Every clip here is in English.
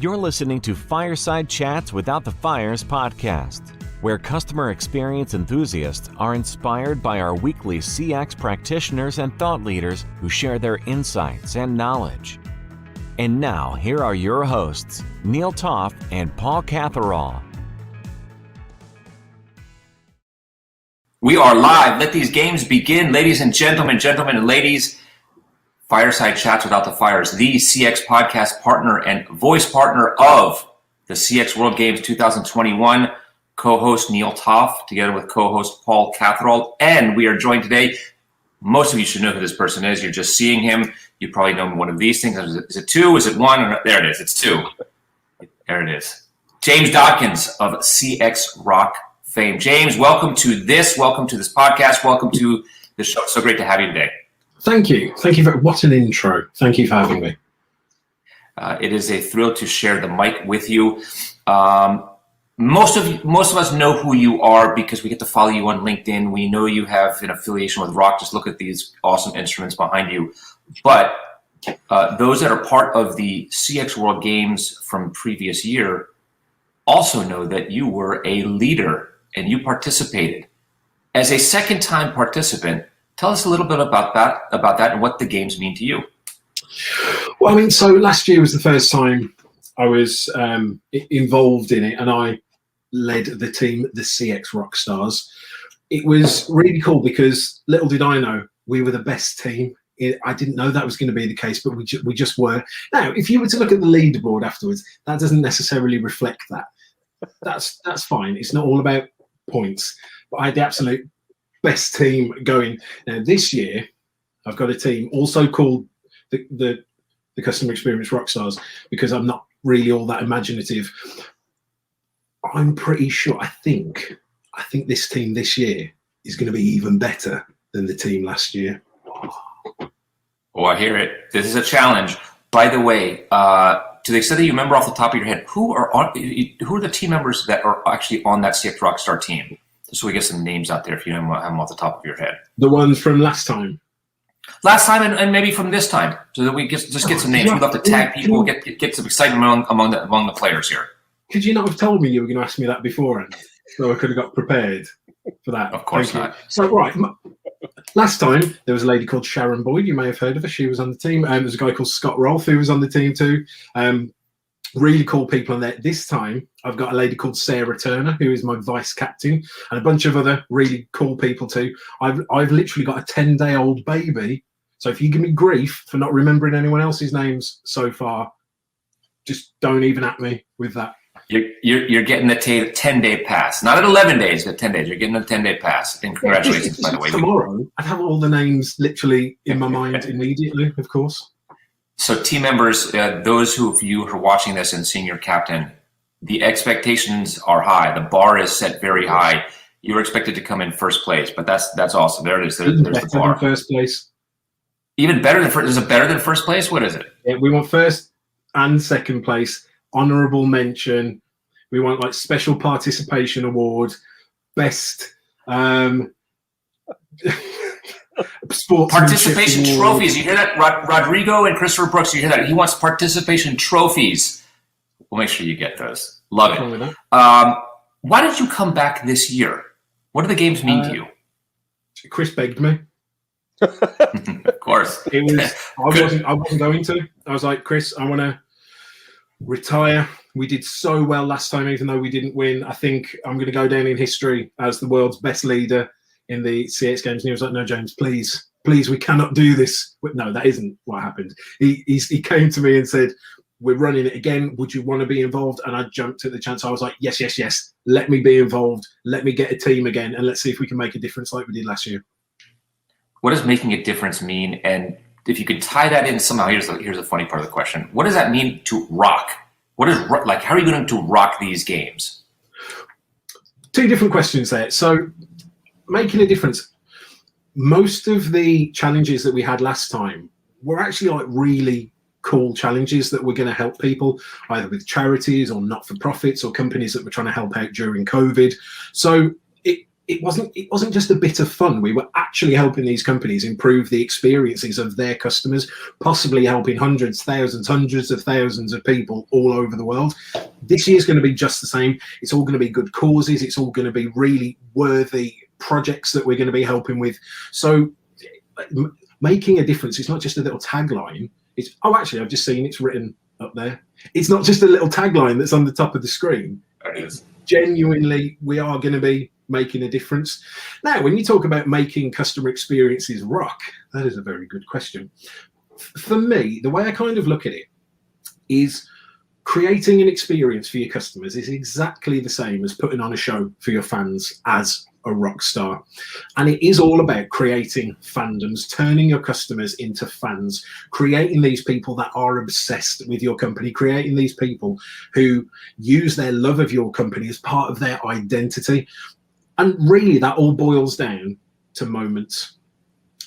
You're listening to Fireside Chats Without the Fires podcast, where customer experience enthusiasts are inspired by our weekly CX practitioners and thought leaders who share their insights and knowledge. And now, here are your hosts, Neal Toff and Paul Catherall. We are live. Let these games begin. Ladies and gentlemen and ladies, Fireside Chats Without the Fires, the CX podcast partner and voice partner of the CX World Games 2021. Co-host Neal Toff, together with co-host Paul Catherall. And we are joined today. Most of you should know who this person is. You're just seeing him. You probably know one of these things. Is it two? Is it one? There it is. It's two. There it is. James Dodkins of CX Rock fame. James, welcome to this podcast. Welcome to the show. So great to have you today. Thank you. What an intro. Thank you for having me. It is a thrill to share the mic with you. Most of us know who you are because we get to follow you on LinkedIn. We know you have an affiliation with Rock. Just look at these awesome instruments behind you. But those that are part of the CX World Games from previous year also know that you were a leader and you participated. As a second-time participant, tell us a little bit about that and what the games mean to you. Well, so last year was the first time I was involved in it, and I led the team, the CX Rockstars. It was really cool because little did I know we were the best team. I didn't know that was going to be the case, but we just were. Now, if you were to look at the leaderboard afterwards, that doesn't necessarily reflect that. That's fine. It's not all about points, but I had the absolute best team going. Now, this year, I've got a team also called the Customer Experience Rockstars because I'm not really all that imaginative. I'm pretty sure, I think this team this year is going to be even better than the team last year. Oh, I hear it. This is a challenge. By the way, to the extent that you remember off the top of your head, who are the team members that are actually on that CX Rockstar team? Just so we get some names out there if you have them off the top of your head. The ones from last time? Last time and maybe from this time, so that we get some names. We'd love to tag people, get some excitement among the players here. Could you not have told me you were going to ask me that beforehand? So I could have got prepared for that. Of course not. So, right, last time there was a lady called Sharon Boyd. You may have heard of her. She was on the team. There's a guy called Scott Rolfe who was on the team too. Really cool people on there. This time, I've got a lady called Sarah Turner, who is my vice captain, and a bunch of other really cool people too. I've literally got a 10-day-old baby. So if you give me grief for not remembering anyone else's names so far, just don't even at me with that. You're getting the 10-day pass. Not at 11 days, but 10 days. You're getting a 10-day pass. And congratulations, by the way. Tomorrow, I'd have all the names literally in my mind immediately, of course. So team members, those of you who are watching this and seeing your captain, the expectations are high. The bar is set very high. You're expected to come in first place, but that's awesome. There it is. There's the bar. First place. Even better than first. Is it better than first place? What is it? Yeah, we want first and second place, honourable mention. We want like special participation award, best participation award. Trophies. You hear that? Rodrigo and Christopher Brooks, you hear that? He wants participation trophies. We'll make sure you get those. Love it. Why did you come back this year? What do the games mean to you? Chris begged me. Of course. I wasn't going to. I was like, Chris, I want to retire. We did so well last time, even though we didn't win. I think I'm going to go down in history as the world's best leader in the CX games. And he was like, no, James, please, we cannot do this. But no, that isn't what happened. He came to me and said, we're running it again. Would you want to be involved? And I jumped at the chance. I was like, yes. Let me be involved. Let me get a team again. And let's see if we can make a difference like we did last year. What does making a difference mean? And if you could tie that in somehow, here's the funny part of the question. What does that mean to rock? How are you going to rock these games? Two different questions there. So making a difference. Most of the challenges that we had last time were actually like really cool challenges that were going to help people either with charities or not-for-profits or companies that were trying to help out during COVID. So it wasn't just a bit of fun. We were actually helping these companies improve the experiences of their customers, possibly helping hundreds of thousands of people all over the world. This year's going to be just the same. It's all going to be good causes. It's all going to be really worthy projects that we're going to be helping with. So making a difference, it's not just a little tagline. It's, oh, actually, I've just seen it's written up there. It's not just a little tagline that's on the top of the screen. There it is. Genuinely, we are going to be making a difference. Now, when you talk about making customer experiences rock, that is a very good question. For me, the way I kind of look at it is creating an experience for your customers is exactly the same as putting on a show for your fans as a rock star. And it is all about creating fandoms, turning your customers into fans, creating these people that are obsessed with your company, creating these people who use their love of your company as part of their identity. And really, that all boils down to moments.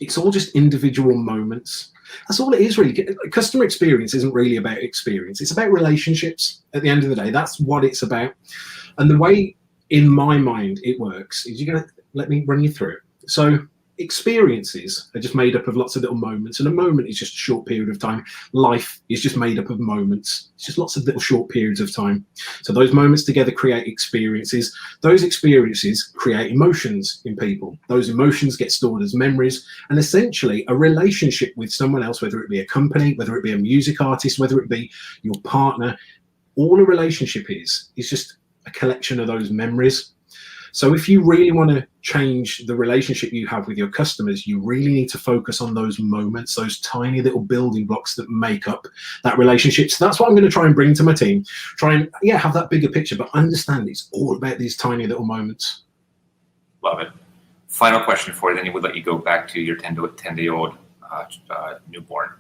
It's all just individual moments. That's all it is, really. Customer experience isn't really about experience. It's about relationships at the end of the day. That's what it's about. And the way, in my mind, it works is, you're going to let me run you through it. So experiences are just made up of lots of little moments, and a moment is just a short period of time. Life is just made up of moments. It's just lots of little short periods of time. So those moments together create experiences. Those experiences create emotions in people. Those emotions get stored as memories, and essentially a relationship with someone else, whether it be a company, whether it be a music artist, whether it be your partner, all a relationship is just a collection of those memories. So if you really want to change the relationship you have with your customers, you really need to focus on those moments, those tiny little building blocks that make up that relationship. So that's what I'm going to try and bring to my team. Try and, have that bigger picture, but understand it's all about these tiny little moments. Love it. Final question for you, then we'll let you go back to your 10-day-old newborn.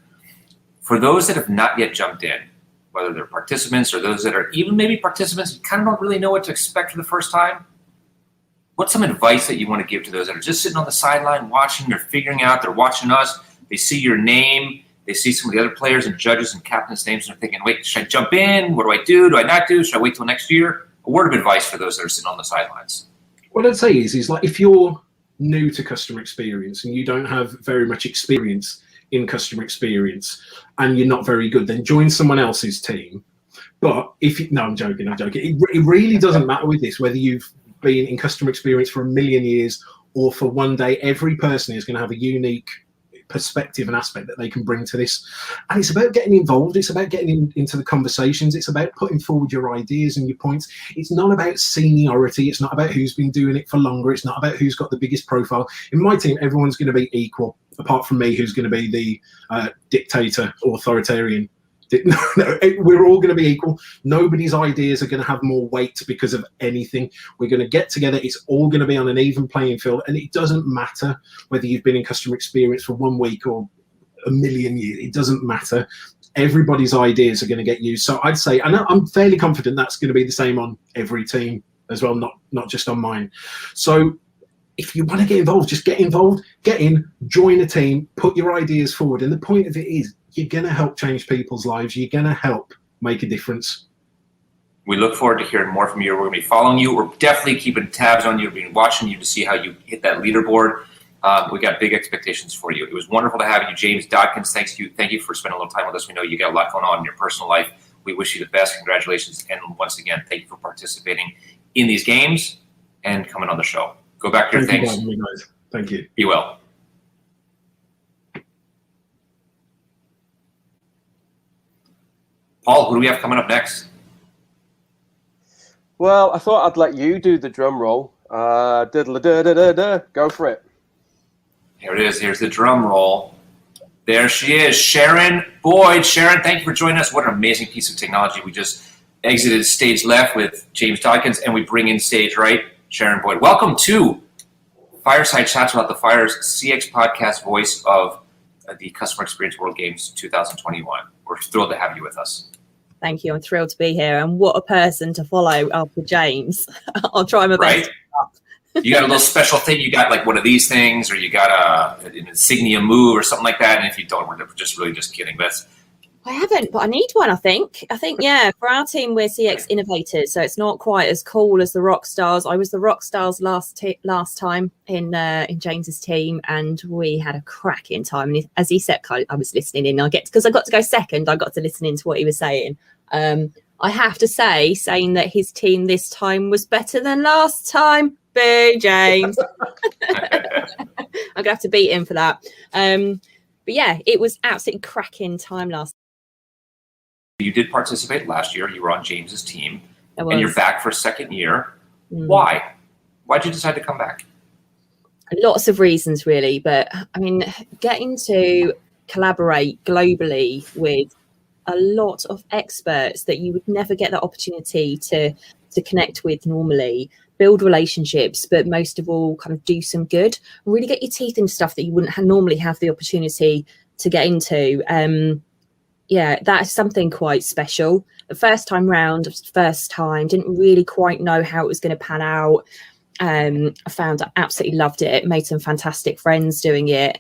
For those that have not yet jumped in, whether they're participants or those that are even maybe participants who kind of don't really know what to expect for the first time, what's some advice that you want to give to those that are just sitting on the sideline watching, they're figuring out, they're watching us, they see your name, they see some of the other players and judges and captains' names, and they're thinking, wait, should I jump in? What do I do? Do I not do? Should I wait till next year? A word of advice for those that are sitting on the sidelines. What I'd say is like, if you're new to customer experience and you don't have very much experience in customer experience and you're not very good, then join someone else's team. But I'm joking. It really doesn't matter with this, whether you've been in customer experience for a million years or for one day. Every person is going to have a unique perspective and aspect that they can bring to this, and it's about getting involved. It's about getting into the conversations. It's about putting forward your ideas and your points. It's not about seniority. It's not about who's been doing it for longer. It's not about who's got the biggest profile. In my team, everyone's going to be equal, apart from me, who's going to be the dictator, authoritarian. No, we're all going to be equal. Nobody's ideas are going to have more weight because of anything. We're going to get together. It's all going to be on an even playing field, and it doesn't matter whether you've been in customer experience for 1 week or a million years. It doesn't matter. Everybody's ideas are going to get used. So I'd say, and I'm fairly confident that's going to be the same on every team as well, not just on mine. So if you want to get involved, just get involved, get in, join a team, put your ideas forward. And the point of it is, you're going to help change people's lives. You're going to help make a difference. We look forward to hearing more from you. We're going to be following you. We're definitely keeping tabs on you. We've been watching you to see how you hit that leaderboard. We got big expectations for you. It was wonderful to have you, James Dodkins. Thank you for spending a little time with us. We know you got a lot going on in your personal life. We wish you the best. Congratulations. And once again, thank you for participating in these games and coming on the show. Go back to your things. Thank you. Be well. Paul, who do we have coming up next? Well, I thought I'd let you do the drum roll. Diddle-a-da-da-da-da. Go for it. Here it is. Here's the drum roll. There she is, Sharon Boyd. Sharon, thank you for joining us. What an amazing piece of technology. We just exited stage left with James Dodkins, and we bring in stage right, Sharon Boyd. Welcome to Fireside Chats Without the Fires, CX podcast, voice of the Customer Experience World Games 2021. We're thrilled to have you with us. Thank you. I'm thrilled to be here. And what a person to follow after James. I'll try my best. Right? You got a little special thing. You got like one of these things, or you got an insignia move or something like that. And if you don't, we're just kidding. But I haven't, but I need one. I think, yeah. For our team, we're CX innovators, so it's not quite as cool as the rock stars. I was the rock stars last time in James's team, and we had a cracking time. And as he said, I was listening in. Because I got to go second. I got to listen into what he was saying. I have to say, saying that his team this time was better than last time. Boo, James. I'm gonna have to beat him for that. But yeah, it was absolutely cracking time last. You did participate last year. You were on James's team, And you're back for a second year. Why? Why'd you decide to come back? Lots of reasons, really. But I mean, getting to collaborate globally with a lot of experts that you would never get the opportunity to connect with normally, build relationships, but most of all, kind of do some good, really get your teeth into stuff that you wouldn't normally have the opportunity to get into. Yeah, that is something quite special. The first time round, didn't really quite know how it was going to pan out. I found I absolutely loved it. Made some fantastic friends doing it.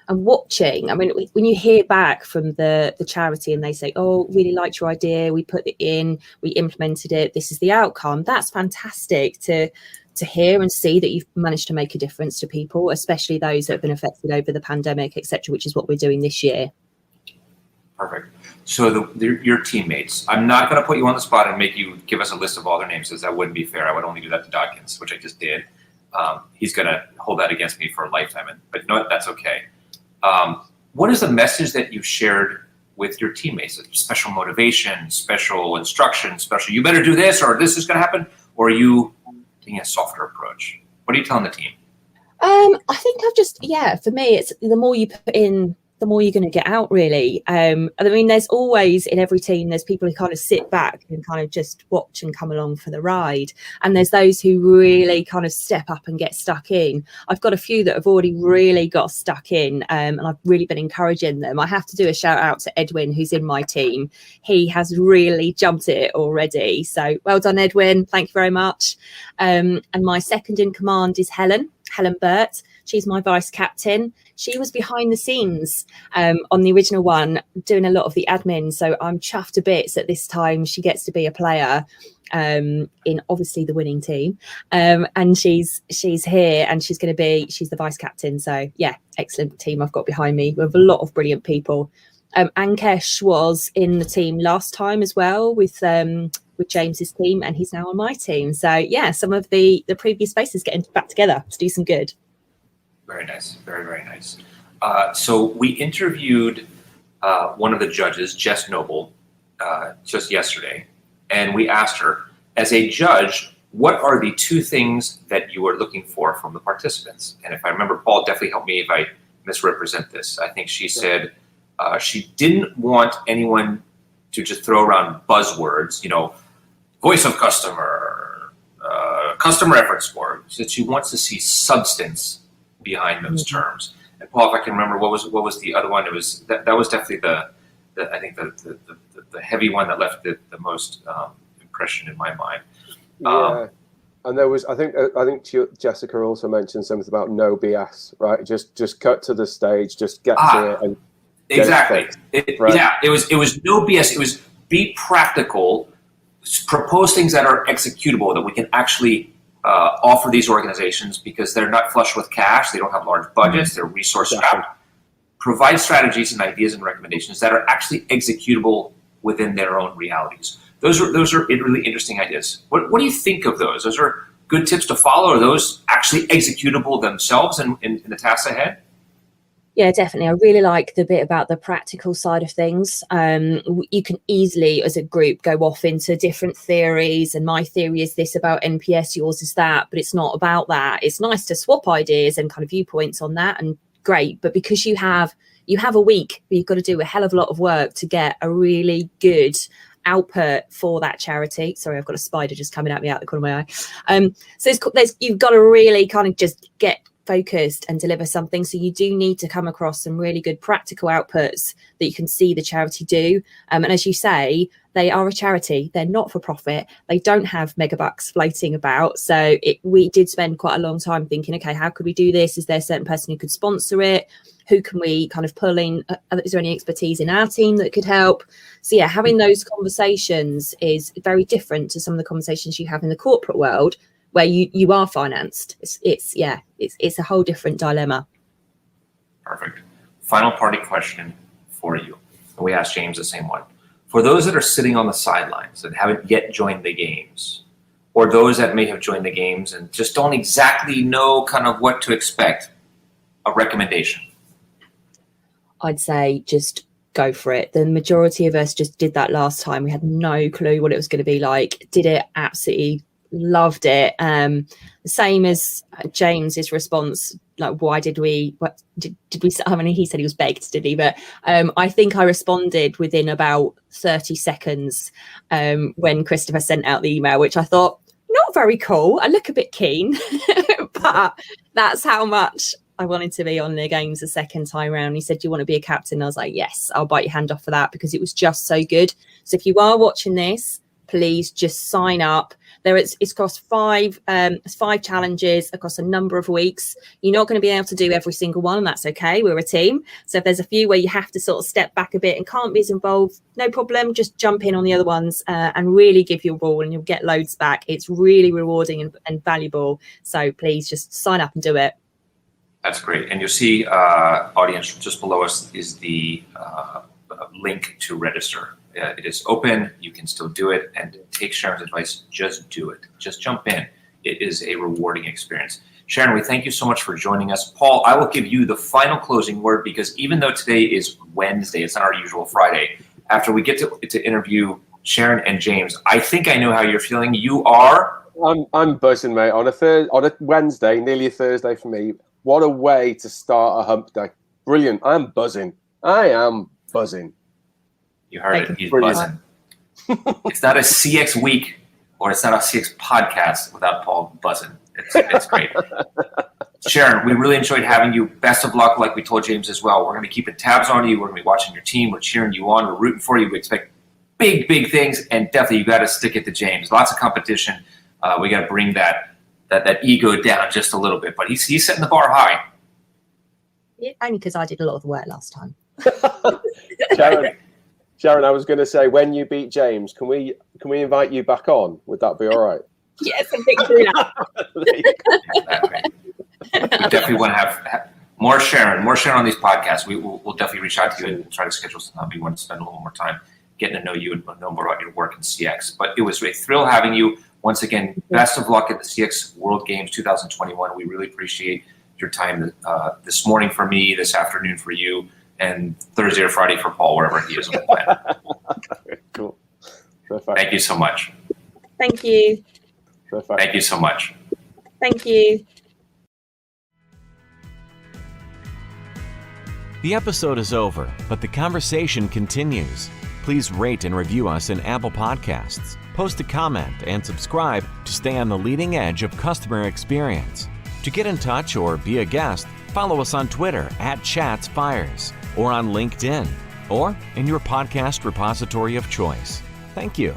And watching, I mean, when you hear back from the charity and they say, oh, really liked your idea, we put it in, we implemented it, this is the outcome, that's fantastic to hear and see that you've managed to make a difference to people, especially those that have been affected over the pandemic, etc., which is what we're doing this year. Perfect. So your teammates, I'm not going to put you on the spot and make you give us a list of all their names, because that wouldn't be fair. I would only do that to Dodkins, which I just did. He's going to hold that against me for a lifetime, but you know what? That's okay. What is the message that you've shared with your teammates? Special motivation, special instruction, special, you better do this or this is going to happen? Or are you taking a softer approach? What are you telling the team? I think for me, it's the more you put in, the more you're going to get out, really. I mean, there's always in every team, there's people who kind of sit back and kind of just watch and come along for the ride. And there's those who really kind of step up and get stuck in. I've got a few that have already really got stuck in, and I've really been encouraging them. I have to do a shout out to Edwin, who's in my team. He has really jumped it already. So well done, Edwin. Thank you very much. And my second in command is Helen Burt. She's my vice captain. She was behind the scenes on the original one, doing a lot of the admin. So I'm chuffed to bits that this time she gets to be a player in obviously the winning team. And she's here, and she's the vice captain. So yeah, excellent team I've got behind me with a lot of brilliant people. Ankesh was in the team last time as well with James's team, and he's now on my team. So yeah, some of the previous faces getting back together to do some good. Very nice. Very, very nice. So we interviewed one of the judges, Jess Noble, just yesterday, and we asked her, as a judge, what are the two things that you are looking for from the participants? And if I remember, Paul, definitely help me if I misrepresent this. I think she said she didn't want anyone to just throw around buzzwords, voice of customer, customer effort score. She wants to see substance behind those terms. And Paul, if I can remember, what was the other one? It was that was definitely the heavy one that left the most impression in my mind. Yeah, and there was I think Jessica also mentioned something about no BS, right? Just cut to the stage, just get to it, and exactly. It was no BS. It was be practical, propose things that are executable, that we can actually offer these organizations, because they're not flush with cash, they don't have large budgets, they're resource strapped. Provide strategies and ideas and recommendations that are actually executable within their own realities. Those are really interesting ideas. What do you think of those? Those are good tips to follow. Are those actually executable themselves in the tasks ahead? Yeah, definitely. I really like the bit about the practical side of things. You can easily, as a group, go off into different theories. And my theory is this about NPS, yours is that, but it's not about that. It's nice to swap ideas and kind of viewpoints on that, and great. But because you have a week, you've got to do a hell of a lot of work to get a really good output for that charity. Sorry, I've got a spider just coming at me out the corner of my eye. So you've got to really kind of just get focused and deliver something. So you do need to come across some really good practical outputs that you can see the charity do. And as you say, they are a charity. They're not for profit. They don't have megabucks floating about. So we did spend quite a long time thinking, okay, how could we do this? Is there a certain person who could sponsor it? Who can we kind of pull in? Is there any expertise in our team that could help? So yeah, having those conversations is very different to some of the conversations you have in the corporate world, where you are financed. It's a whole different dilemma. Perfect. Final party question for you. And we asked James the same one. For those that are sitting on the sidelines that haven't yet joined the games, or those that may have joined the games and just don't exactly know kind of what to expect, a recommendation? I'd say just go for it. The majority of us just did that last time. We had no clue what it was going to be like. Did it, absolutely loved it. The same as James's response, like, why did we, what did we, I mean, he said he was begged, did he? But I think I responded within about 30 seconds when Christopher sent out the email, which I thought, not very cool. I look a bit keen, but that's how much I wanted to be on the games the second time round. He said, do you want to be a captain? I was like, yes, I'll bite your hand off for that, because it was just so good. So if you are watching this, please just sign up. It's across five challenges across a number of weeks. You're not going to be able to do every single one, and that's okay. We're a team. So if there's a few where you have to sort of step back a bit and can't be as involved, no problem. Just jump in on the other ones and really give your all, and you'll get loads back. It's really rewarding and valuable. So please just sign up and do it. That's great. And you'll see, audience, just below us is the link to register. It is open. You can still do it, and take Sharon's advice. Just do it. Just jump in. It is a rewarding experience. Sharon, we thank you so much for joining us. Paul, I will give you the final closing word, because even though today is Wednesday, it's not our usual Friday. After we get to interview Sharon and James, I think I know how you're feeling. You are? I'm buzzing, mate. On a Wednesday, nearly a Thursday for me. What a way to start a hump day. Brilliant. I'm buzzing. I am buzzing. You heard it. He's buzzing. It's not a CX week, or it's not a CX podcast without Paul buzzing. It's great. Sharon, we really enjoyed having you. Best of luck, like we told James as well. We're going to be keeping tabs on you. We're going to be watching your team. We're cheering you on. We're rooting for you. We expect big, big things. And definitely, you got to stick it to James. Lots of competition. We got to bring that ego down just a little bit. But he's setting the bar high. Yeah, only because I did a lot of the work last time. Sharon, I was going to say, when you beat James, can we invite you back on? Would that be all right? Yes, I think through that. We definitely want to have more Sharon on these podcasts. We'll definitely reach out to you and try to schedule some time. We want to spend a little more time getting to know you and know more about your work in CX. But it was a thrill having you. Once again, best of luck at the CX World Games 2021. We really appreciate your time this morning for me, this afternoon for you, and Thursday or Friday for Paul, wherever he is on the planet. Cool. Perfect. Thank you so much. Thank you. Perfect. Thank you so much. Thank you. The episode is over, but the conversation continues. Please rate and review us in Apple Podcasts. Post a comment and subscribe to stay on the leading edge of customer experience. To get in touch or be a guest, follow us on Twitter @ChatsFires, or on LinkedIn, or in your podcast repository of choice. Thank you.